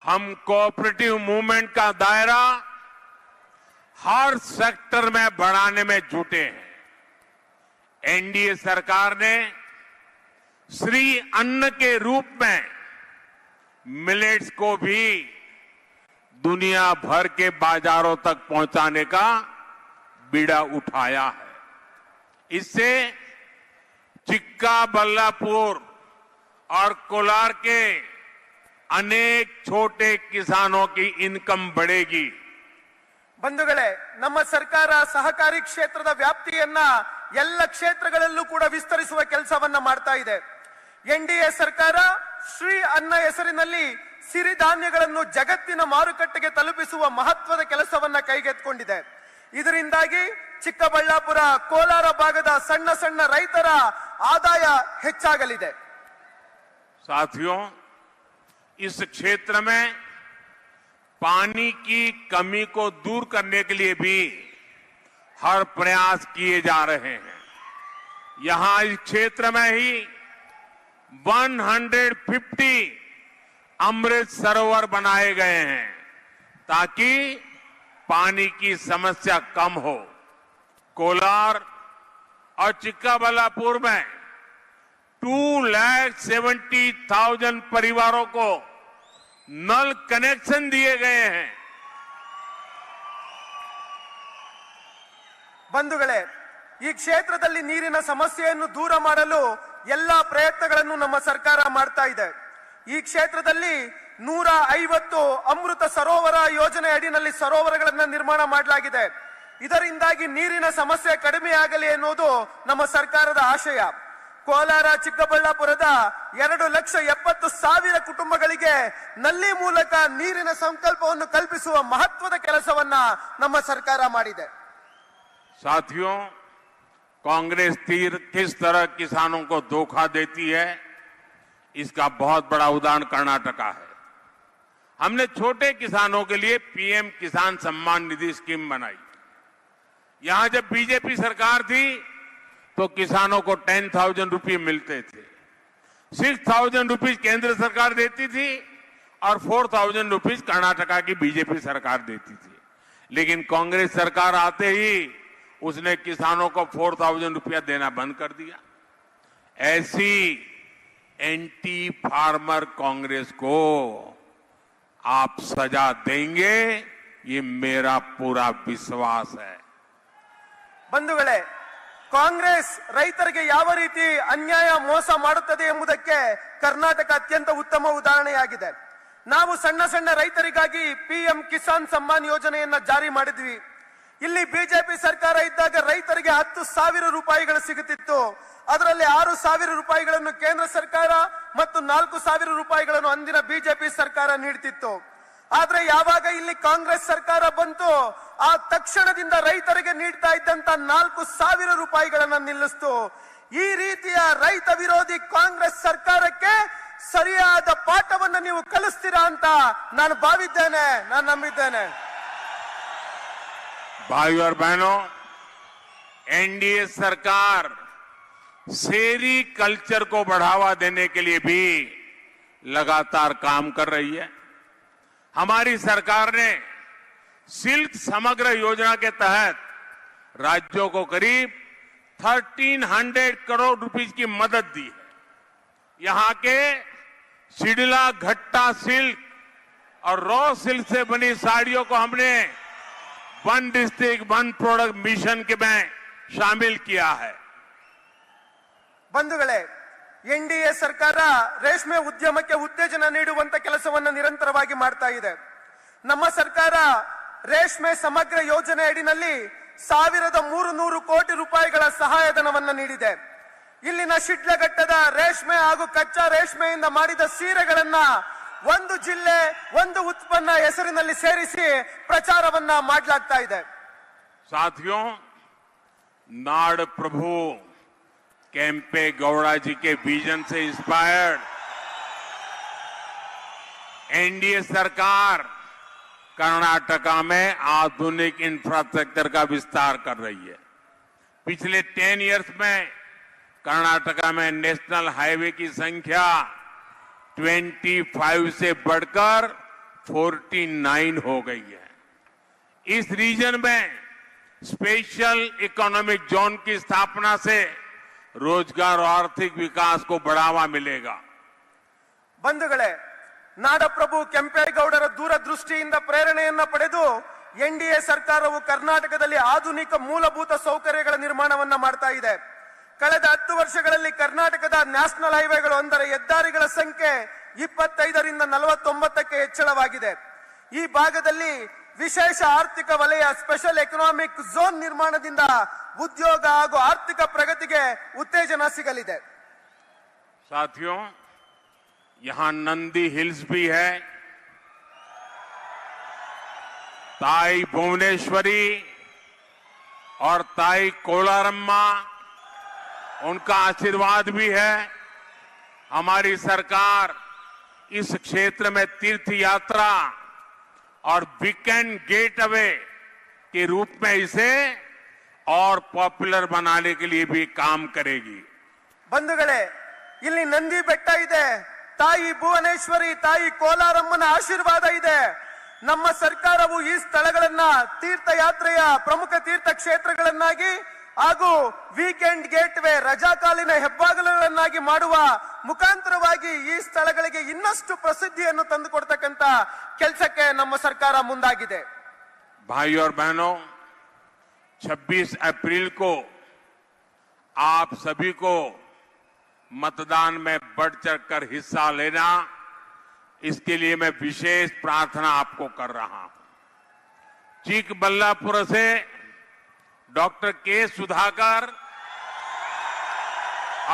हम cooperative movement का दायरा हर सेक्टर में बढ़ाने में जुटे हैं। एनडीए सरकार ने श्री अन्न के रूप में मिलेट्स को भी दुनिया भर के बाजारों तक पहुंचाने का बीड़ा उठाया है। इससे चिक्काबल्लापुर और कोलार के अनेक छोटे किसानों की इनकम बढ़ेगी। ಬಂಧುಗಳೇ, ನಮ್ಮ ಸರ್ಕಾರ ಸಹಕಾರಿ ಕ್ಷೇತ್ರದ ವ್ಯಾಪ್ತಿಯನ್ನ ಎಲ್ಲ ಕ್ಷೇತ್ರಗಳಲ್ಲೂ ಕೂಡ ವಿಸ್ತರಿಸುವ ಕೆಲಸವನ್ನ ಮಾಡ್ತಾ ಇದೆ. ಎನ್ಡಿಎ ಸರ್ಕಾರ ಶ್ರೀ ಅನ್ನ ಹೆಸರಿನಲ್ಲಿ ಸಿರಿಧಾನ್ಯಗಳನ್ನು ಜಗತ್ತಿನ ಮಾರುಕಟ್ಟೆಗೆ ತಲುಪಿಸುವ ಮಹತ್ವದ ಕೆಲಸವನ್ನ ಕೈಗೆತ್ತಿಕೊಂಡಿದೆ. ಇದರಿಂದಾಗಿ ಚಿಕ್ಕಬಳ್ಳಾಪುರ, ಕೋಲಾರ ಭಾಗದ ಸಣ್ಣ ಸಣ್ಣ ರೈತರ ಆದಾಯ ಹೆಚ್ಚಾಗಲಿದೆ. साथियों, इस क्षेत्र में पानी की कमी को दूर करने के लिए भी हर प्रयास किए जा रहे हैं। यहां इस क्षेत्र में ही 150 अमृत सरोवर बनाए गए हैं ताकि पानी की समस्या कम हो। कोलार और चिक्काबल्लापुर में 2,70,000 परिवारों को नल कनेक्शन दिए गए हैं। ಬಂಧುಗಳೇ, ಈ ಕ್ಷೇತ್ರದಲ್ಲಿ ನೀರಿನ ಸಮಸ್ಯೆಯನ್ನು ದೂರ ಮಾಡಲು ಎಲ್ಲಾ ಪ್ರಯತ್ನಗಳನ್ನು ನಮ್ಮ ಸರ್ಕಾರ ಮಾಡ್ತಾ ಇದೆ. ಈ ಕ್ಷೇತ್ರದಲ್ಲಿ 150 ಅಮೃತ ಸರೋವರ ಯೋಜನೆ ಅಡಿಯಲ್ಲಿ ಸರೋವರಗಳನ್ನು ನಿರ್ಮಾಣ ಮಾಡಲಾಗಿದೆ. ಇದರಿಂದಾಗಿ ನೀರಿನ ಸಮಸ್ಯೆ ಕಡಿಮೆಯಾಗಲಿ ಎನ್ನುವುದು ನಮ್ಮ ಸರ್ಕಾರದ ಆಶಯ. ಕೋಲಾರ, ಚಿಕ್ಕಬಳ್ಳಾಪುರದ 2,70,000 ಕುಟುಂಬಗಳಿಗೆ ನಲ್ಲಿ ಮೂಲಕ ನೀರಿನ ಸಂಕಲ್ಪವನ್ನು ಕಲ್ಪಿಸುವ ಮಹತ್ವದ ಕೆಲಸವನ್ನ ನಮ್ಮ ಸರ್ಕಾರ ಮಾಡಿದೆ. साथियों, कांग्रेस किस तरह किसानों को धोखा देती है, इसका बहुत बड़ा उदाहरण कर्नाटका है। हमने छोटे किसानों के लिए पीएम किसान सम्मान निधि स्कीम बनाई। यहां जब बीजेपी सरकार थी तो किसानों को 10,000 रुपये मिलते थे। 6,000 रुपीज केंद्र सरकार देती थी और 4,000 रुपीज कर्नाटका की बीजेपी सरकार देती थी। लेकिन कांग्रेस सरकार आते ही उसने किसानों को 4,000 रुपया देना बंद कर दिया। ऐसी एंटी फार्मर कांग्रेस को आप सजा देंगे, ये मेरा पूरा विश्वास है। ಬಂಧುಗಳೇ, ಕಾಂಗ್ರೆಸ್ ರೈತರಿಗೆ ಯಾವ ರೀತಿ ಅನ್ಯಾಯ ಮೋಸ ಮಾಡುತ್ತದೆ ಎಂಬುದಕ್ಕೆ ಕರ್ನಾಟಕ ಅತ್ಯಂತ ಉತ್ತಮ ಉದಾಹರಣೆಯಾಗಿದೆ. ನಾವು ಸಣ್ಣ ಸಣ್ಣ ರೈತರಿಗಾಗಿ ಪಿಎಂ ಕಿಸಾನ್ ಸಮ್ಮಾನ್ ಯೋಜನೆಯನ್ನ ಜಾರಿ ಮಾಡಿದ್ವಿ. ಇಲ್ಲಿ ಬಿಜೆಪಿ ಸರ್ಕಾರ ಇದ್ದಾಗ ರೈತರಿಗೆ 10,000 ರೂಪಾಯಿಗಳು ಸಿಗುತ್ತಿತ್ತು. ಅದರಲ್ಲಿ 6,000 ರೂಪಾಯಿಗಳನ್ನು ಕೇಂದ್ರ ಸರ್ಕಾರ ಮತ್ತು 4,000 ರೂಪಾಯಿಗಳನ್ನು ಅಂದಿನ ಬಿಜೆಪಿ ಸರ್ಕಾರ ನೀಡುತ್ತಿತ್ತು. ಆದ್ರೆ ಯಾವಾಗ ಇಲ್ಲಿ ಕಾಂಗ್ರೆಸ್ ಸರ್ಕಾರ ಬಂತು, ಆ ತಕ್ಷಣದಿಂದ ರೈತರಿಗೆ ನೀಡ್ತಾ ಇದ್ದಂತ 4,000 ರೂಪಾಯಿಗಳನ್ನ ನಿಲ್ಲಿಸ್ತು. ಈ ರೀತಿಯ ರೈತ ವಿರೋಧಿ ಕಾಂಗ್ರೆಸ್ ಸರ್ಕಾರಕ್ಕೆ ಸರಿಯಾದ ಪಾಠವನ್ನು ನೀವು ಕಲಿಸ್ತೀರಾ ಅಂತ ನಾನು ಭಾವಿದ್ದೇನೆ, ನಾನು ನಂಬಿದ್ದೇನೆ. भाइयों और बहनों, एनडीए सरकार सेरी कल्चर को बढ़ावा देने के लिए भी लगातार काम कर रही है। हमारी सरकार ने सिल्क समग्र योजना के तहत राज्यों को करीब 1,300 करोड़ रुपीस की मदद दी है। यहां के शिडला घट्टा सिल्क और रॉ सिल्क से बनी साड़ियों को हमने one district one product mission के में शामिल किया है। ಬಂಧುಗಳೇ, ಎನ್ಡಿಎ ಸರ್ಕಾರ ರೇಷ್ಮೆ ಉದ್ಯಮಕ್ಕೆ ಉತ್ತೇಜನ ನೀಡುವಂತ ಕೆಲಸವನ್ನು ನಿರಂತರವಾಗಿ ಮಾಡ್ತಾ ಇದೆ. ನಮ್ಮ ಸರ್ಕಾರ ರೇಷ್ಮೆ ಸಮಗ್ರ ಯೋಜನೆ ಅಡಿನಲ್ಲಿ 1,300 ಕೋಟಿ ರೂಪಾಯಿಗಳ ಸಹಾಯಧನವನ್ನು ನೀಡಿದೆ. ಇಲ್ಲಿನ ಶಿಡ್ಲಘಟ್ಟದ ರೇಷ್ಮೆ ಹಾಗೂ ಕಚ್ಚಾ ರೇಷ್ಮೆಯಿಂದ ಮಾಡಿದ ಸೀರೆಗಳನ್ನ ಒಂದು ಜಿಲ್ಲೆ ಒಂದು ಉತ್ಪನ್ನ ಹೆಸರಿನಲ್ಲಿ ಸೇರಿಸಿ ಪ್ರಚಾರವನ್ನ ಮಾಡಲಾಗ್ತಾ ಇದೆ. साथियों, नाड़ प्रभु केम्पे गौड़ा जी के विजन से इंस्पायर्ड एनडीए सरकार कर्नाटका में आधुनिक इंफ्रास्ट्रक्चर का विस्तार कर रही है। पिछले 10 इयर्स में कर्नाटका में नेशनल हाईवे की संख्या 25 से बढ़कर 49 हो गई है। इस रीजन में स्पेशल इकोनॉमिक जोन की स्थापना से रोजगार और आर्थिक विकास को बढ़ावा मिलेगा। ಬಂಧುಗಳೇ, ನಾಡಪ್ರಭು ಕೆಂಪೇಗೌಡರ ದೂರದೃಷ್ಟಿಯಿಂದ ಪ್ರೇರಣೆಯನ್ನ ಪಡೆದು ಎನ್ಡಿಎ ಸರ್ಕಾರವು ಕರ್ನಾಟಕದಲ್ಲಿ ಆಧುನಿಕ ಮೂಲಭೂತ ಸೌಕರ್ಯಗಳ ನಿರ್ಮಾಣವನ್ನ ಮಾಡ್ತಾ ಇದೆ. ಕಳೆದ 10 ವರ್ಷಗಳಲ್ಲಿ ಕರ್ನಾಟಕದ ನ್ಯಾಷನಲ್ ಹೈವೇಗಳು ಅಂದರೆ ಹೆದ್ದಾರಿಗಳ ಸಂಖ್ಯೆ 25ರಿಂದ 49ಕ್ಕೆ ಹೆಚ್ಚಳವಾಗಿದೆ. ಈ ಭಾಗದಲ್ಲಿ ವಿಶೇಷ ಆರ್ಥಿಕ ವಲಯ ಸ್ಪೆಷಲ್ ಎಕನಾಮಿಕ್ ಝೋನ್ ನಿರ್ಮಾಣದಿಂದ ಉದ್ಯೋಗ ಹಾಗೂ ಆರ್ಥಿಕ ಪ್ರಗತಿಗೆ ಉತ್ತೇಜನ ಸಿಗಲಿದೆ. साथियों, यहां नंदी हिल्स भी है, ताई भुवनेश्वरी और ताई कोलारम्मा, उनका आशीर्वाद भी है। हमारी सरकार इस क्षेत्र में तीर्थ यात्रा और वीकेंड गेटवे के रूप में इसे और पॉपुलर बनाने के लिए भी काम करेगी। ಬಂಧುಗಳೇ, ಇಲ್ಲಿ ನಂದಿ ಬೆಟ್ಟ ಇದೆ, ತಾಯಿ ಭುವನೇಶ್ವರಿ, ತಾಯಿ ಕೋಲಾರಮ್ಮನ ಆಶೀರ್ವಾದ ಇದೆ. ನಮ್ಮ ಸರ್ಕಾರವು ಈ ಸ್ಥಳಗಳನ್ನ ತೀರ್ಥಯಾತ್ರೆಯ ಪ್ರಮುಖ ತೀರ್ಥ ಕ್ಷೇತ್ರಗಳನ್ನಾಗಿ ಹಾಗೂ ವೀಕೆಂಡ್ ಗೇಟ್ವೇ ರಜಾಕಾಲಿನ ಹೆಬ್ಬಾಗಿಲುಗಳನ್ನಾಗಿ ಮಾಡುವ ಮುಖಾಂತರವಾಗಿ ಈ ಸ್ಥಳಗಳಿಗೆ ಇನ್ನಷ್ಟು ಪ್ರಸಿದ್ಧಿಯನ್ನು ತಂದುಕೊಡ್ತಕ್ಕಂತ ಕೆಲಸಕ್ಕೆ ನಮ್ಮ ಸರ್ಕಾರ ಮುಂದಾಗಿದೆ. भाइयों और बहनों, 26 अप्रैल को आप सभी को मतदान में बढ़ चढ़कर हिस्सा लेना, इसके लिए मैं विशेष प्रार्थना आपको कर रहा हूं। चिकबल्लापुर से डॉक्टर के सुधाकर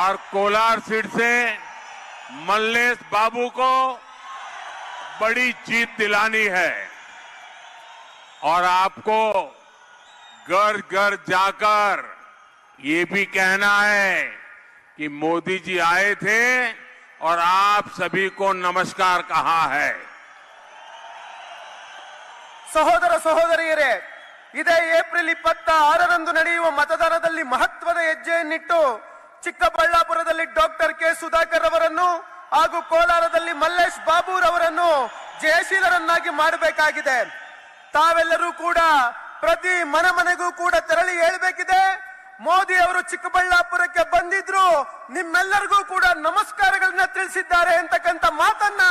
और कोलार सीट से मल्लेश बाबू को बड़ी जीत दिलानी है और आपको घर घर जाकर ये भी कहना है कि मोदी जी आए थे और आप सभी को नमस्कार कहा है। ಸಹೋದರ ಸಹೋದರಿಯರೇ, ಇದೇ ಏಪ್ರಿಲ್ 26ರಂದು ನಡೆಯುವ ಮತದಾನದಲ್ಲಿ ಮಹತ್ವದ ಹೆಜ್ಜೆಯನ್ನಿಟ್ಟು ಚಿಕ್ಕಬಳ್ಳಾಪುರದಲ್ಲಿ ಡಾಕ್ಟರ್ ಕೆ ಸುಧಾಕರ್ ಅವರನ್ನು ಹಾಗೂ ಕೋಲಾರದಲ್ಲಿ ಮಲ್ಲೇಶ್ ಬಾಬುರವರನ್ನು ಜಯಶೀಲರನ್ನಾಗಿ ಮಾಡಬೇಕಾಗಿದೆ. ತಾವೆಲ್ಲರೂ ಕೂಡ ಪ್ರತಿ ಮನೆಗೂ ಕೂಡ ತೆರಳಿ ಹೇಳಬೇಕಿದೆ, ಮೋದಿ ಅವರು ಚಿಕ್ಕಬಳ್ಳಾಪುರಕ್ಕೆ ಬಂದಿದ್ರು, ನಿಮ್ಮೆಲ್ಲರಿಗೂ ಕೂಡ ನಮಸ್ಕಾರಗಳನ್ನ ತಿಳಿಸಿದ್ದಾರೆ ಅಂತಕ್ಕಂಥ ಮಾತನ್ನ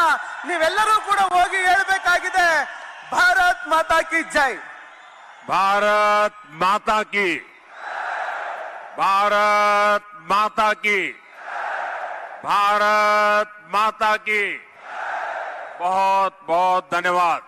ನೀವೆಲ್ಲರೂ ಕೂಡ ಹೋಗಿ ಹೇಳಬೇಕಾಗಿದೆ. ಭಾರತ್ ಮಾತಾ ಕಿ ಜೈ. भारत माता की, भारत माता की, भारत माता की। बहुत बहुत धन्यवाद।